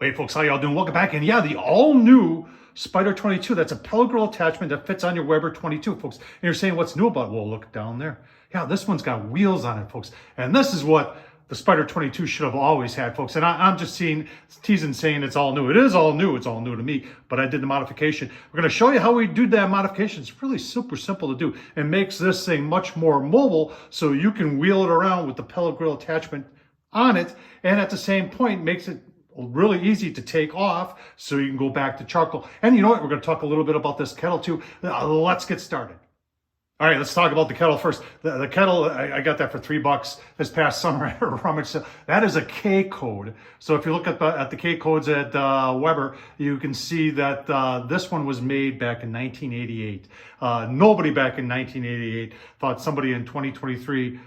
Hey folks, how y'all doing? Welcome back. And yeah, the all-new Spider 22. That's a pellet grill attachment that fits on your Weber 22, folks. And you're saying, what's new about it? Well, look down there. Yeah, this one's got wheels on it, folks. And this is what the Spider 22 should have always had, folks. And I'm just teasing, saying it's all new. It is all new. It's all new to me, but I did the modification. We're going to show you how we do that modification. It's really super simple to do and makes this thing much more mobile so you can wheel it around with the pellet grill attachment on it. And at the same point, makes it really easy to take off so you can go back to charcoal. And you know what? We're going to talk a little bit about this kettle too. Let's get started. All right, let's talk about the kettle first. The kettle, I got that for $3 this past summer at a rummage sale. That is a K code. So if you look at the K codes at Weber, you can see that this one was made back in 1988. Nobody back in 1988 thought somebody in 2023,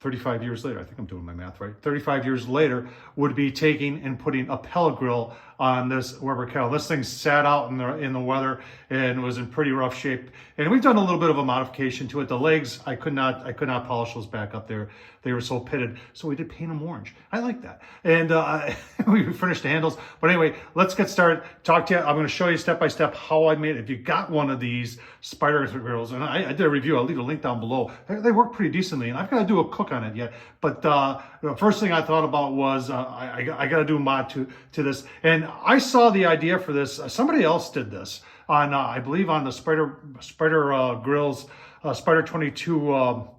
35 years later, I think I'm doing my math right, 35 years later, would be taking and putting a pellet grill on this Weber kettle. This thing sat out in the weather and was in pretty rough shape. And we've done a little bit of a modification to it. The legs, I could not polish those back up there. They were so pitted. So we did paint them orange. I like that. And we finished the handles. But anyway, let's get started. Talk to you. I'm going to show you step by step how I made it. If you got one of these Spider grills, and I did a review, I'll leave a link down below. They work pretty decently, and I've got to do a cook on it yet. But the first thing I thought about was I got to do a mod to this. And I saw the idea for this. Somebody else did this on, I believe, on the Spider Grills Spider 22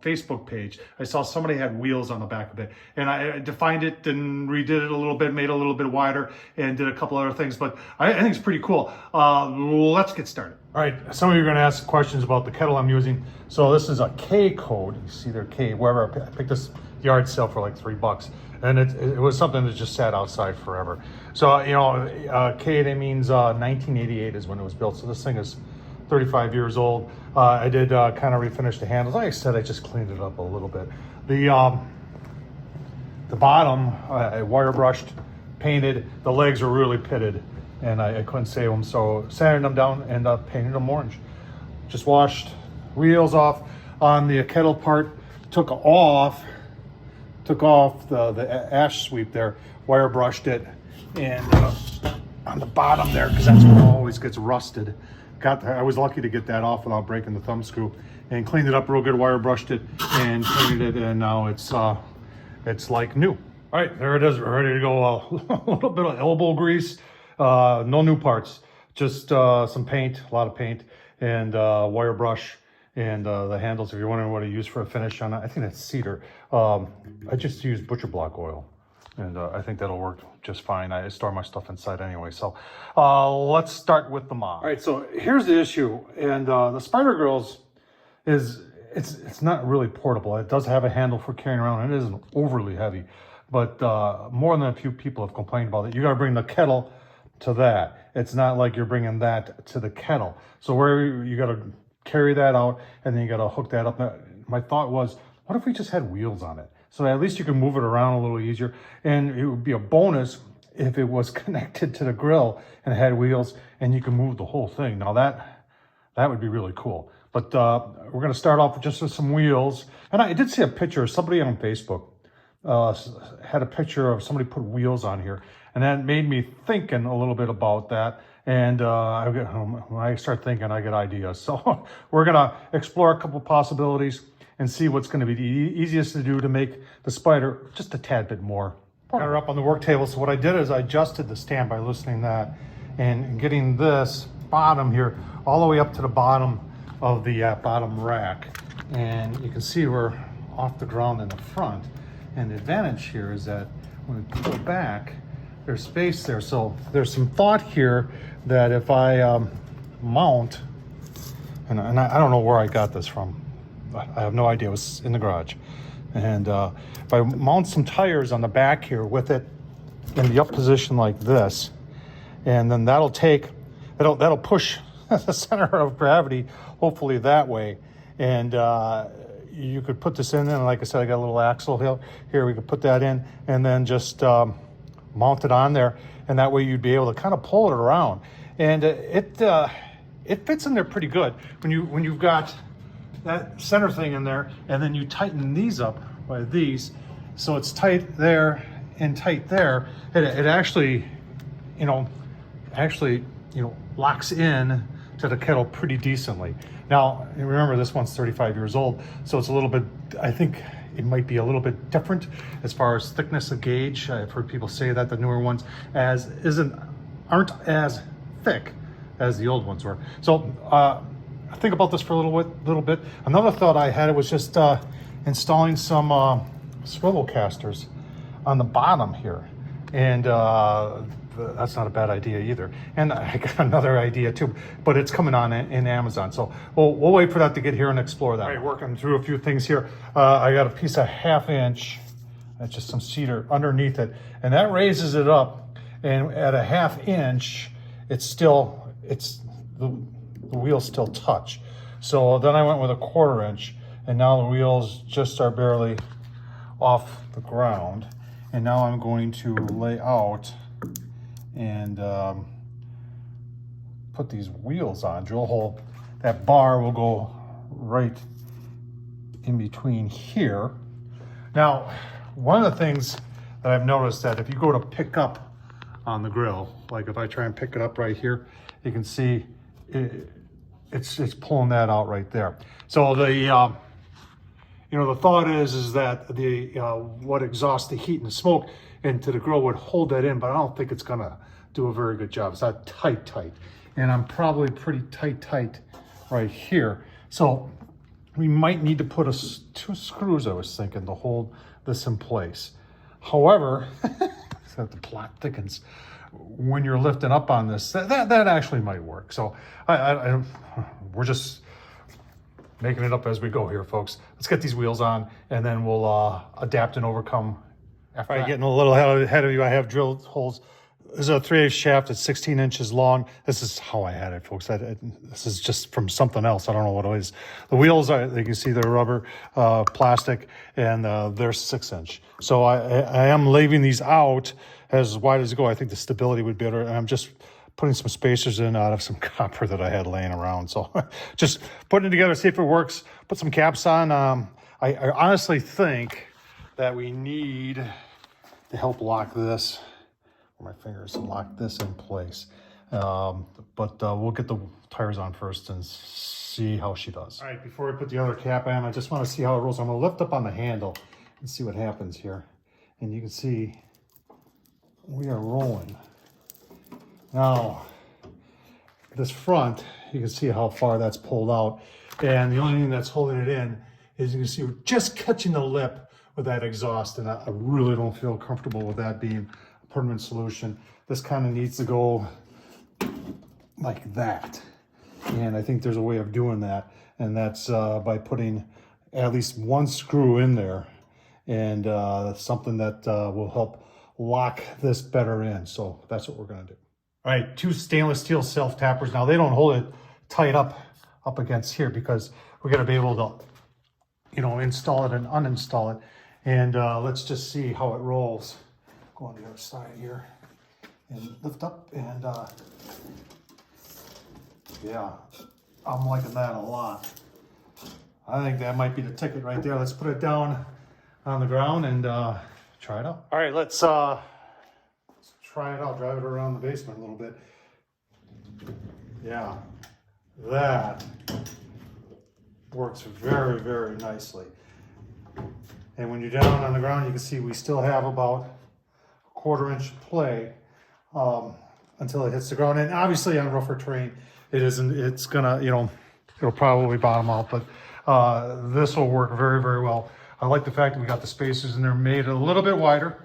Facebook page. I saw somebody had wheels on the back of it, and I defined it and redid it a little bit, made it a little bit wider, and did a couple other things. But I think it's pretty cool. Let's get started. All right, some of you are going to ask questions about the kettle I'm using. So this is a K code. You see there, K. Wherever I picked this yard sale for like $3. And it was something that just sat outside forever. So, you know, K, that means 1988 is when it was built. So this thing is 35 years old. I did kind of refinish the handles. Like I said, I just cleaned it up a little bit. The bottom, I wire brushed, painted. The legs were really pitted, and I couldn't save them. So sanded them down and painted them orange. Just washed wheels off on the kettle part, took off the ash sweep there, wire brushed it, and on the bottom there, because that's what always gets rusted. I was lucky to get that off without breaking the thumb screw, and cleaned it up real good, wire brushed it and painted it, and now it's like new. All right, there it is. We're ready to go. A little bit of elbow grease, no new parts, just some paint, a lot of paint, and wire brush. And the handles, if you're wondering what I use for a finish on it, I think that's cedar. I just use butcher block oil, and I think that'll work just fine. I store my stuff inside anyway. So let's start with the mod. All right, so here's the issue. And the Spider Grills it's not really portable. It does have a handle for carrying around, and it isn't overly heavy. But more than a few people have complained about it. You got to bring the kettle to that. It's not like you're bringing that to the kettle. So where you got to carry that out, and then you got to hook that up. Now, my thought was, what if we just had wheels on it? So at least you can move it around a little easier, and it would be a bonus if it was connected to the grill and had wheels, and you can move the whole thing. Now that would be really cool. But we're going to start off with just with some wheels. And I did see a picture. Somebody on Facebook had a picture of somebody put wheels on here, and that made me thinking a little bit about that. And when I start thinking, I get ideas. So we're going to explore a couple possibilities and see what's going to be the easiest to do to make the Spider just a tad bit more. Got her up on the work table. So what I did is I adjusted the stand by loosening that and getting this bottom here all the way up to the bottom of the bottom rack. And you can see we're off the ground in the front. And the advantage here is that when we pull back, there's space there. So there's some thought here that if I mount, and I don't know where I got this from, but I have no idea, it was in the garage. And if I mount some tires on the back here with it in the up position like this, and then that'll push the center of gravity, hopefully that way. And you could put this in, and like I said, I got a little axle here. We could put that in and then just mount it on there, and that way you'd be able to kind of pull it around, and it fits in there pretty good when you've got that center thing in there, and then you tighten these up by these, so it's tight there and tight there. It actually you know, actually, you know, locks in to the kettle pretty decently. Now, remember this one's 35 years old, so it's a little bit, I think it might be a little bit different as far as thickness of gauge. I've heard people say that the newer ones aren't as thick as the old ones were. So think about this for a little bit. Another thought I had was just installing some swivel casters on the bottom here, and that's not a bad idea either. And I got another idea too, but it's coming on in Amazon, so we'll wait for that to get here and explore that. All right, working through a few things here. I got a piece of 1/2 inch, that's just some cedar underneath it, and that raises it up, and at a 1/2 inch the wheels still touch. So then I went with a 1/4 inch, and now the wheels just are barely off the ground. And now I'm going to lay out and put these wheels on, drill hole. That bar will go right in between here. Now, one of the things that I've noticed that if you go to pick up on the grill, like if I try and pick it up right here, you can see it's pulling that out right there. So the you know, the thought is that the what exhausts the heat and the smoke into the grill would hold that in, but I don't think it's gonna do a very good job. It's not tight, and I'm probably pretty tight right here. So we might need to put 2 screws, I was thinking, to hold this in place. However, so the plot thickens. When you're lifting up on this, that actually might work. So we're just making it up as we go here, folks. Let's get these wheels on, and then we'll adapt and overcome after that. Getting a little ahead of you, I have drilled holes. This is a 3/8 shaft. It's 16 inches long. This is how I had it, folks. This is just from something else. I don't know what it is. The wheels are, you can see, they're rubber, plastic, and they're 6 inch. So I am leaving these out as wide as they go. I think the stability would be better. And I'm just putting some spacers in out of some copper that I had laying around. So just putting it together, see if it works. Put some caps on. I honestly think that we need to help lock this, my fingers, to lock this in place. But we'll get the tires on first and see how she does. All right, before we put the other cap on, I just want to see how it rolls. I'm going to lift up on the handle and see what happens here. And you can see we are rolling. Now, this front, you can see how far that's pulled out. And the only thing that's holding it in is, you can see we're just catching the lip with that exhaust. And I really don't feel comfortable with that being a permanent solution. This kind of needs to go like that. And I think there's a way of doing that. And that's by putting at least 1 screw in there. And that's something that will help lock this better in. So that's what we're going to do. All right, 2 stainless steel self tappers. Now they don't hold it tight up against here because we're going to be able to, you know, install it and uninstall it. And let's just see how it rolls. Go on the other side here and lift up, and yeah, I'm liking that a lot. I think that might be the ticket right there. Let's put it down on the ground and try it out. All right, let's try it out, drive it around the basement a little bit. Yeah, that works very, very nicely. And when you're down on the ground, you can see we still have about a 1/4 inch play until it hits the ground. And obviously on rougher terrain, it's gonna, you know, it'll probably bottom out, but this will work very, very well. I like the fact that we got the spacers in there made a little bit wider.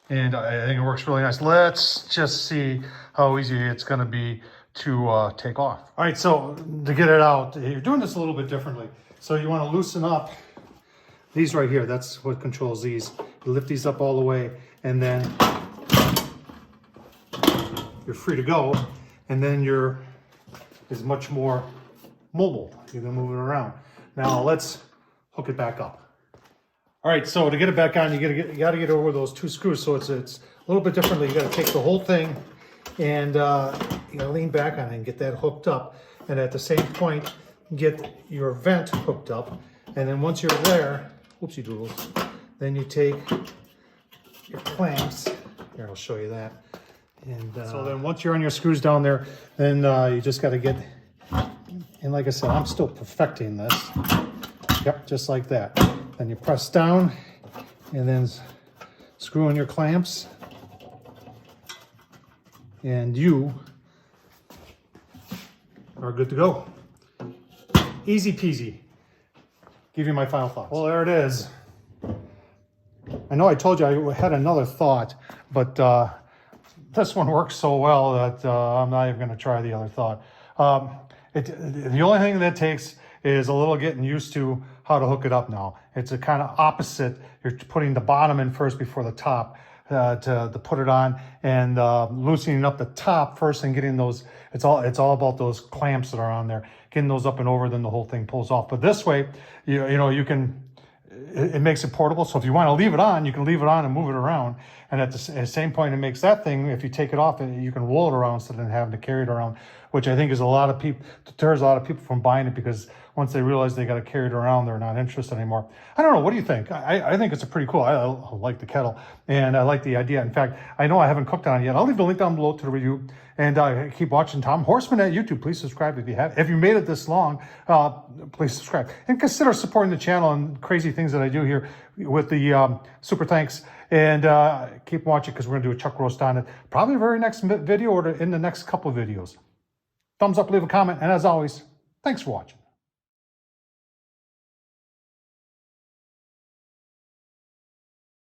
And I think it works really nice. Let's just see how easy it's going to be to take off. All right, so to get it out, you're doing this a little bit differently. So you want to loosen up these right here. That's what controls these. You lift these up all the way, and then you're free to go. And then is much more mobile. You can move it around. Now let's hook it back up. All right, so to get it back on, you got to get over those 2 screws. So it's a little bit differently. You got to take the whole thing and you got to lean back on it and get that hooked up. And at the same point, get your vent hooked up. And then once you're there, whoopsie doodles, then you take your clamps. Here, I'll show you that. And so then once you're on your screws down there, then you just got to get, and like I said, I'm still perfecting this. Yep, just like that. Then you press down and then screw in your clamps. And you are good to go. Easy peasy. Give you my final thoughts. Well, there it is. I know I told you I had another thought, but this one works so well that I'm not even going to try the other thought. The only thing that takes is a little getting used to how to hook it up now. It's a kind of opposite. You're putting the bottom in first before the top to put it on, and loosening up the top first and getting those. It's all about those clamps that are on there. Getting those up and over, then the whole thing pulls off. But this way, you know you can. It makes it portable. So if you want to leave it on, you can leave it on and move it around. And at the same point, it makes that thing, if you take it off, you can roll it around instead of having to carry it around, which I think is deters a lot of people from buying it, because once they realize they got to carry it around, they're not interested anymore. I don't know. What do you think? I think it's a pretty cool. I like the kettle, and I like the idea. In fact, I know I haven't cooked on it yet. I'll leave the link down below to the review. And keep watching Tom Horsman at YouTube. Please subscribe if you have. If you made it this long, please subscribe. And consider supporting the channel and crazy things that I do here with the super thanks. And keep watching, because we're going to do a chuck roast on it. Probably the very next video or in the next couple of videos. Thumbs up, leave a comment. And as always, thanks for watching.